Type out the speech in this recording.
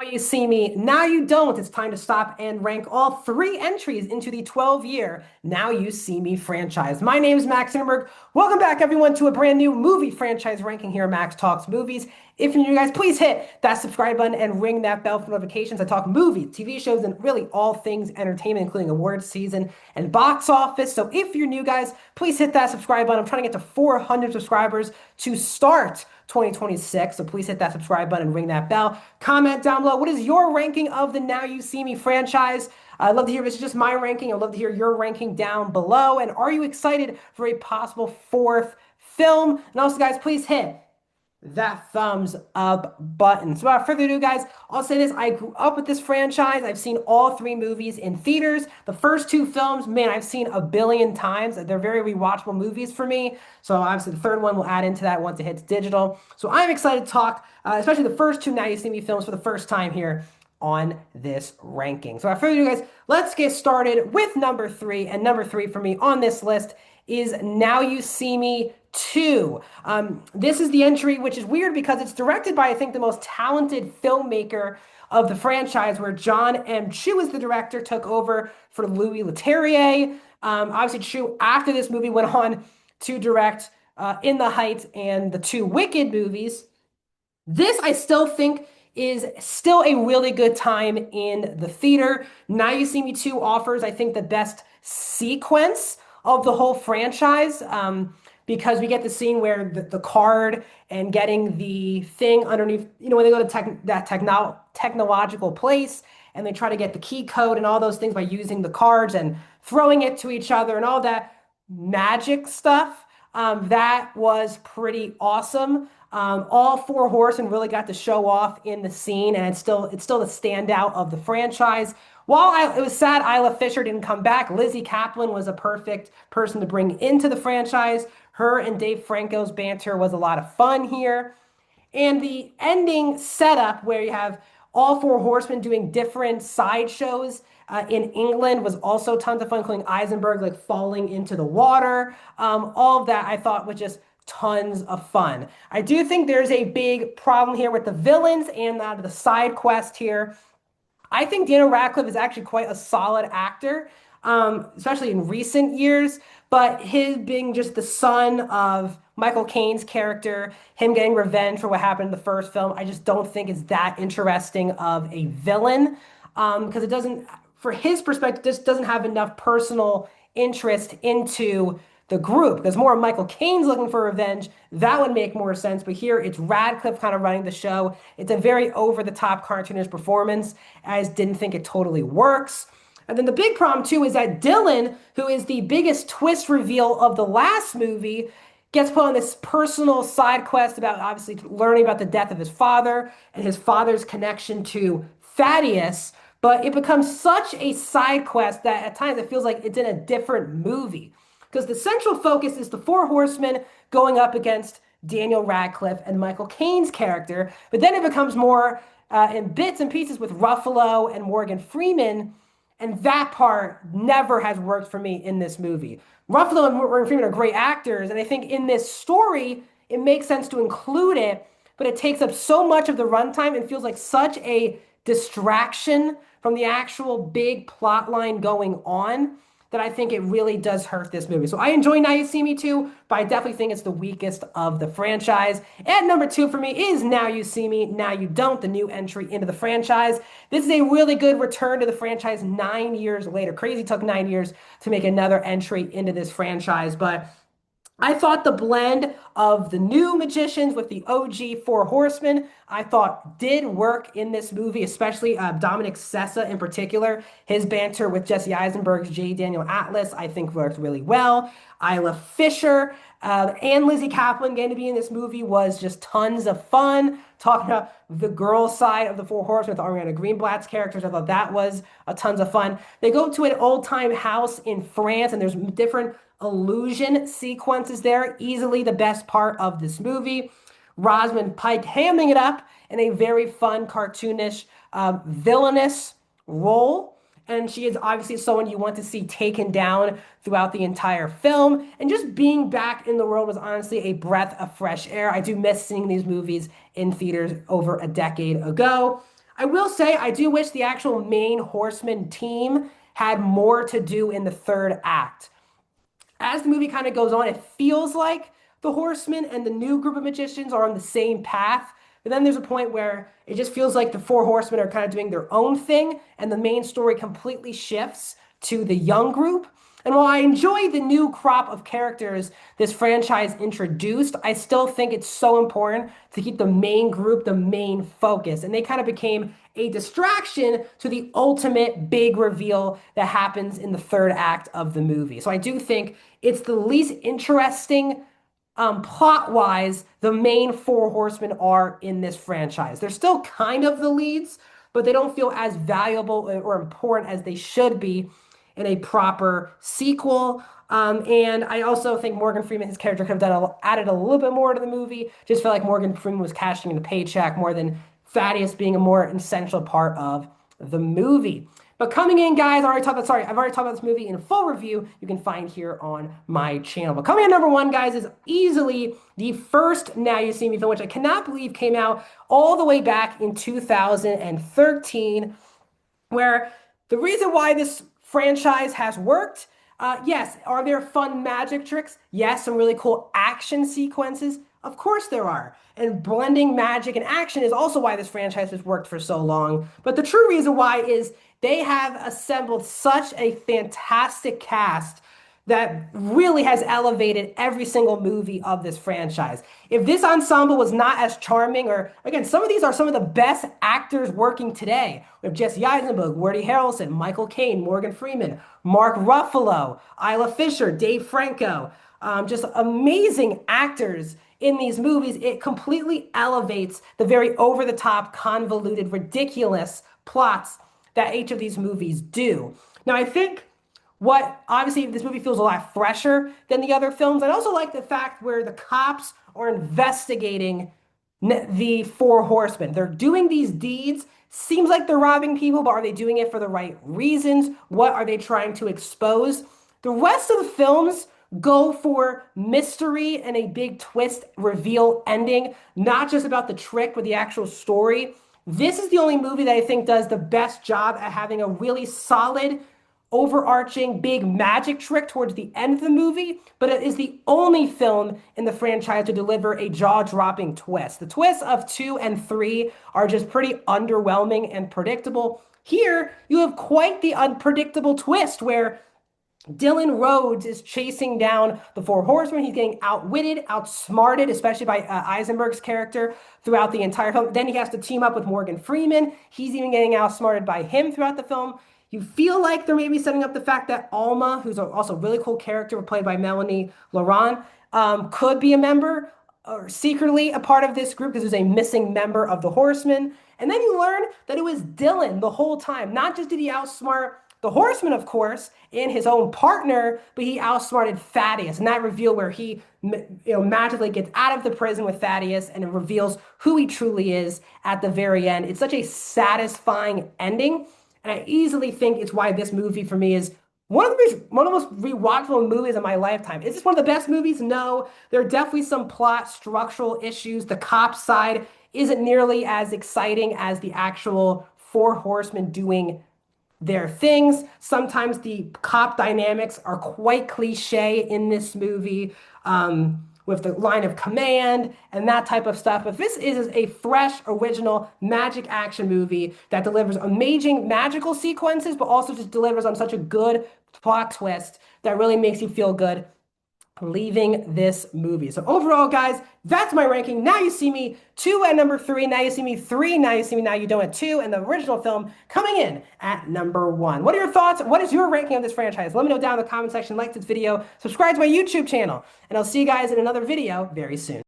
You see me, now you don't. It's time to stop and rank all three entries into the 12-year Now You See Me franchise. My name is Max Sinberg. Welcome back, everyone, to a brand new movie franchise ranking here at Max Talks Movies. If you're new, guys, please hit that subscribe button and ring that bell for notifications. I talk movies, TV shows, and really all things entertainment, including awards season and box office. So if you're new, guys, please hit that subscribe button. I'm trying to get to 400 subscribers to start 2026. So please hit that subscribe button and ring that bell. Comment down below. What is your ranking of the Now You See Me franchise? I'd love to hear if it's just my ranking. I'd love to hear your ranking down below. And are you excited for a possible fourth film? And also, guys, please hit that thumbs up button. So without further ado, guys, I'll say this. I grew up with this franchise. I've seen all three movies in theaters. The first two films, man, I've seen a billion times. They're very rewatchable movies for me. So obviously the third one will add into that once it hits digital. So I'm excited to talk, especially the first two Now You See Me films for the first time here on this ranking. So without further ado, guys, let's get started with number three. And number three for me on this list is Now You See Me 2. This is the entry, which is weird because it's directed by, I think, the most talented filmmaker of the franchise, where John M. Chu is the director, took over for Louis Leterrier. Obviously, Chu, after this movie, went on to direct In the Heights and the two Wicked movies. This, I still think, is still a really good time in the theater. Now You See Me 2 offers, I think, the best sequence of the whole franchise, because we get the scene where the card and getting the thing underneath, when they go to that technological place and they try to get the key code and all those things by using the cards and throwing it to each other and all that magic stuff. That was pretty awesome. All four horsemen really got to show off in the scene, and it's still the standout of the franchise. While it was sad Isla Fisher didn't come back, Lizzie Kaplan was a perfect person to bring into the franchise. Her and Dave Franco's banter was a lot of fun here. And the ending setup, where you have all four horsemen doing different sideshows in England, was also tons of fun, including Eisenberg like falling into the water. All of that I thought was just tons of fun. I do think there's a big problem here with the villains and the side quest here. I think Daniel Radcliffe is actually quite a solid actor, especially in recent years. But his being just the son of Michael Caine's character, him getting revenge for what happened in the first film, I just don't think is that interesting of a villain, because it doesn't, for his perspective, just doesn't have enough personal interest into the group. Because more Michael Caine's looking for revenge, that would make more sense. But here it's Radcliffe kind of running the show. It's a very over-the-top cartoonish performance. I just didn't think it totally works. And then the big problem too is that Dylan, who is the biggest twist reveal of the last movie, gets put on this personal side quest about obviously learning about the death of his father and his father's connection to Thaddeus. But it becomes such a side quest that at times it feels like it's in a different movie. Because the central focus is the four horsemen going up against Daniel Radcliffe and Michael Caine's character. But then it becomes more in bits and pieces with Ruffalo and Morgan Freeman. And that part never has worked for me in this movie. Ruffalo and Morgan Freeman are great actors. And I think in this story, it makes sense to include it. But it takes up so much of the runtime and feels like such a distraction from the actual big plot line going on, that I think it really does hurt this movie. So I enjoy Now You See Me 2, but I definitely think it's the weakest of the franchise. And number two for me is Now You See Me, Now You Don't, the new entry into the franchise. This is a really good return to the franchise 9 years later. Crazy took 9 years to make another entry into this franchise, but I thought the blend of the new magicians with the OG Four Horsemen, I thought did work in this movie, especially Dominic Sessa in particular. His banter with Jesse Eisenberg's J. Daniel Atlas, I think worked really well. Isla Fisher and Lizzie Kaplan getting to be in this movie was just tons of fun. Talking about the girl side of the Four Horsemen with Ariana Greenblatt's characters, I thought that was a tons of fun. They go to an old time house in France, and there's different illusion sequences there. Easily the best part of this movie. Rosamund Pike hamming it up in a very fun, cartoonish, villainous role. And she is obviously someone you want to see taken down throughout the entire film. And just being back in the world was honestly a breath of fresh air. I do miss seeing these movies in theaters over a decade ago. I will say I do wish the actual main Horseman team had more to do in the third act. As the movie kind of goes on, it feels like the Horsemen and the new group of magicians are on the same path. But then there's a point where it just feels like the four horsemen are kind of doing their own thing, and the main story completely shifts to the young group. And while I enjoy the new crop of characters this franchise introduced, I still think it's so important to keep the main group the main focus. And they kind of became a distraction to the ultimate big reveal that happens in the third act of the movie. So I do think it's the least interesting plot-wise the main four horsemen are in this franchise. They're still kind of the leads, but they don't feel as valuable or important as they should be in a proper sequel. And I also think Morgan Freeman, his character, could have added a little bit more to the movie. Just felt like Morgan Freeman was cashing in the paycheck more than Thaddeus being a more essential part of the movie. But coming in, guys, I've already talked about this movie in full review. You can find here on my channel. But coming in number one, guys, is easily the first Now You See Me film, which I cannot believe came out all the way back in 2013, where the reason why this franchise has worked, yes, are there fun magic tricks? Yes, some really cool action sequences. Of course there are. And blending magic and action is also why this franchise has worked for so long. But the true reason why is they have assembled such a fantastic cast that really has elevated every single movie of this franchise. If this ensemble was not as charming, or again, some of these are some of the best actors working today. We have Jesse Eisenberg, Woody Harrelson, Michael Caine, Morgan Freeman, Mark Ruffalo, Isla Fisher, Dave Franco, just amazing actors in these movies. It completely elevates the very over-the-top, convoluted, ridiculous plots that each of these movies do. Now, I think obviously this movie feels a lot fresher than the other films. I also like the fact where the cops are investigating the four horsemen. They're doing these deeds. Seems like they're robbing people, but are they doing it for the right reasons? What are they trying to expose? The rest of the films go for mystery and a big twist reveal ending, not just about the trick, but the actual story. This is the only movie that I think does the best job at having a really solid, overarching big magic trick towards the end of the movie, but it is the only film in the franchise to deliver a jaw-dropping twist. The twists of 2 and 3 are just pretty underwhelming and predictable. Here, you have quite the unpredictable twist where Dylan Rhodes is chasing down the four horsemen. He's getting outwitted, outsmarted, especially by Eisenberg's character throughout the entire film. Then he has to team up with Morgan Freeman. He's even getting outsmarted by him throughout the film. You feel like they're maybe setting up the fact that Alma, who's also a really cool character played by Melanie Laurent, could be a member or secretly a part of this group because there's a missing member of the Horsemen. And then you learn that it was Dylan the whole time. Not just did he outsmart the Horseman, of course, and his own partner, but he outsmarted Thaddeus. And that reveal where he magically gets out of the prison with Thaddeus and it reveals who he truly is at the very end. It's such a satisfying ending. And I easily think it's why this movie for me is one of the most rewatchable movies of my lifetime. Is this one of the best movies? No. There are definitely some plot structural issues. The cop side isn't nearly as exciting as the actual four horsemen doing their things. Sometimes the cop dynamics are quite cliche in this movie, with the line of command and that type of stuff. But this is a fresh, original magic action movie that delivers amazing magical sequences, but also just delivers on such a good plot twist that really makes you feel good leaving this movie. So overall, guys, that's my ranking. Now You See Me 2 at number 3. Now You See Me 3. Now You See Me Now You Don't at 2. And the original film coming in at number 1. What are your thoughts? What is your ranking of this franchise? Let me know down in the comment section. Like this video. Subscribe to my YouTube channel. And I'll see you guys in another video very soon.